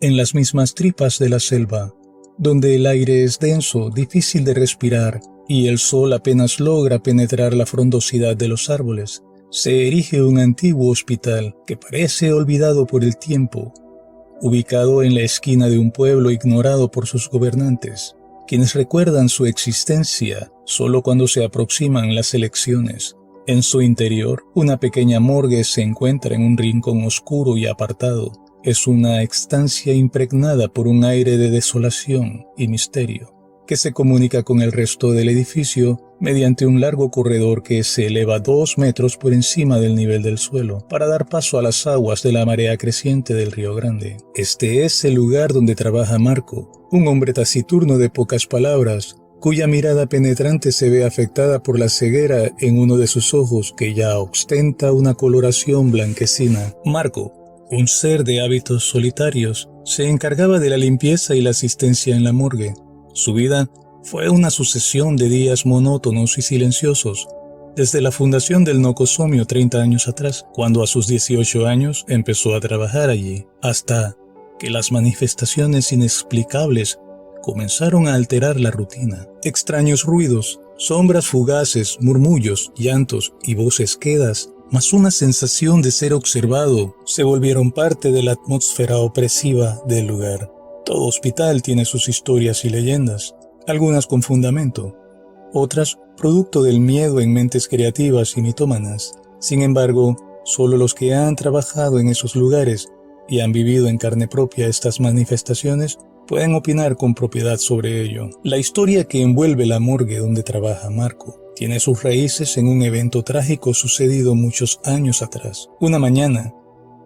en las mismas tripas de la selva, donde el aire es denso, difícil de respirar, y el sol apenas logra penetrar la frondosidad de los árboles, se erige un antiguo hospital que parece olvidado por el tiempo, ubicado en la esquina de un pueblo ignorado por sus gobernantes, quienes recuerdan su existencia solo cuando se aproximan las elecciones. En su interior, una pequeña morgue se encuentra en un rincón oscuro y apartado. Es una estancia impregnada por un aire de desolación y misterio, que se comunica con el resto del edificio mediante un largo corredor que se eleva 2 metros por encima del nivel del suelo para dar paso a las aguas de la marea creciente del Río Grande. Este es el lugar donde trabaja Marco, un hombre taciturno de pocas palabras, cuya mirada penetrante se ve afectada por la ceguera en uno de sus ojos que ya ostenta una coloración blanquecina. Marco, un ser de hábitos solitarios, se encargaba de la limpieza y la asistencia en la morgue. Su vida fue una sucesión de días monótonos y silenciosos, desde la fundación del Nocosomio 30 años atrás, cuando a sus 18 años empezó a trabajar allí, hasta que las manifestaciones inexplicables comenzaron a alterar la rutina. Extraños ruidos, sombras fugaces, murmullos, llantos y voces quedas, más una sensación de ser observado, se volvieron parte de la atmósfera opresiva del lugar. Todo hospital tiene sus historias y leyendas, algunas con fundamento, otras producto del miedo en mentes creativas y mitómanas. Sin embargo, solo los que han trabajado en esos lugares y han vivido en carne propia estas manifestaciones pueden opinar con propiedad sobre ello. La historia que envuelve la morgue donde trabaja Marco tiene sus raíces en un evento trágico sucedido muchos años atrás. Una mañana,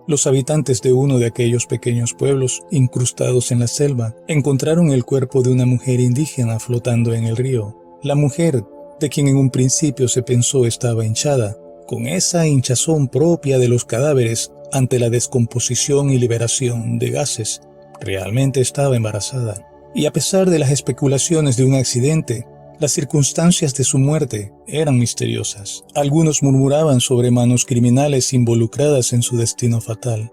los habitantes de uno de aquellos pequeños pueblos incrustados en la selva encontraron el cuerpo de una mujer indígena flotando en el río. La mujer, de quien en un principio se pensó estaba hinchada, con esa hinchazón propia de los cadáveres ante la descomposición y liberación de gases, realmente estaba embarazada. Y a pesar de las especulaciones de un accidente, las circunstancias de su muerte eran misteriosas. Algunos murmuraban sobre manos criminales involucradas en su destino fatal.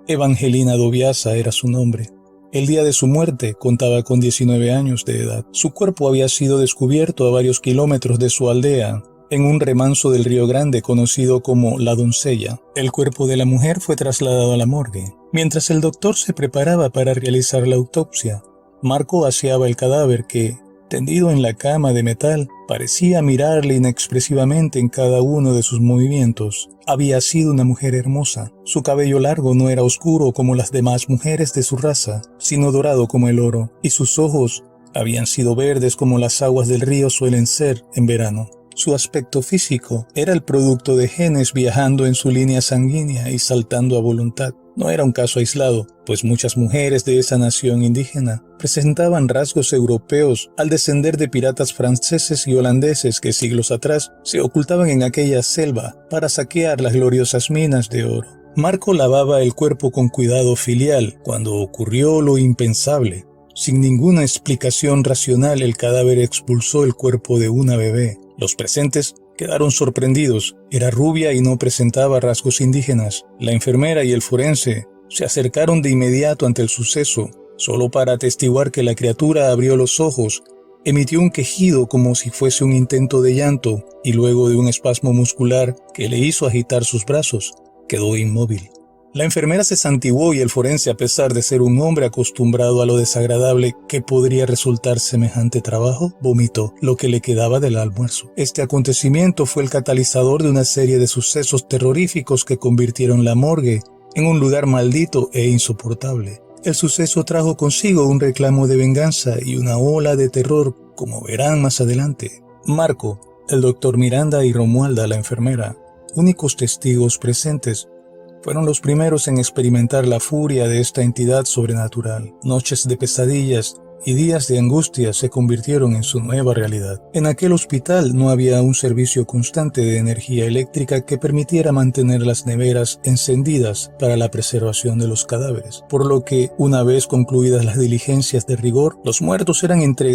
Evangelina Doviasa era su nombre. El día de su muerte contaba con 19 años de edad. Su cuerpo había sido descubierto a varios kilómetros de su aldea, en un remanso del Río Grande conocido como La Doncella. El cuerpo de la mujer fue trasladado a la morgue. Mientras el doctor se preparaba para realizar la autopsia, Marco aseaba el cadáver que, tendido en la cama de metal, parecía mirarle inexpresivamente en cada uno de sus movimientos. Había sido una mujer hermosa. Su cabello largo no era oscuro como las demás mujeres de su raza, sino dorado como el oro, y sus ojos habían sido verdes como las aguas del río suelen ser en verano. Su aspecto físico era el producto de genes viajando en su línea sanguínea y saltando a voluntad. No era un caso aislado, pues muchas mujeres de esa nación indígena presentaban rasgos europeos al descender de piratas franceses y holandeses que siglos atrás se ocultaban en aquella selva para saquear las gloriosas minas de oro. Marco lavaba el cuerpo con cuidado filial cuando ocurrió lo impensable. Sin ninguna explicación racional, el cadáver expulsó el cuerpo de una bebé. Los presentes quedaron sorprendidos. Era rubia y no presentaba rasgos indígenas. La enfermera y el forense se acercaron de inmediato ante el suceso, solo para atestiguar que la criatura abrió los ojos, emitió un quejido como si fuese un intento de llanto y luego de un espasmo muscular que le hizo agitar sus brazos, quedó inmóvil. La enfermera se santiguó y el forense, a pesar de ser un hombre acostumbrado a lo desagradable que podría resultar semejante trabajo, vomitó lo que le quedaba del almuerzo. Este acontecimiento fue el catalizador de una serie de sucesos terroríficos que convirtieron la morgue en un lugar maldito e insoportable. El suceso trajo consigo un reclamo de venganza y una ola de terror, como verán más adelante. Marco, el doctor Miranda y Romualda, la enfermera, únicos testigos presentes, fueron los primeros en experimentar la furia de esta entidad sobrenatural. Noches de pesadillas y días de angustia se convirtieron en su nueva realidad. En aquel hospital no había un servicio constante de energía eléctrica que permitiera mantener las neveras encendidas para la preservación de los cadáveres, por lo que, una vez concluidas las diligencias de rigor, los muertos eran entregados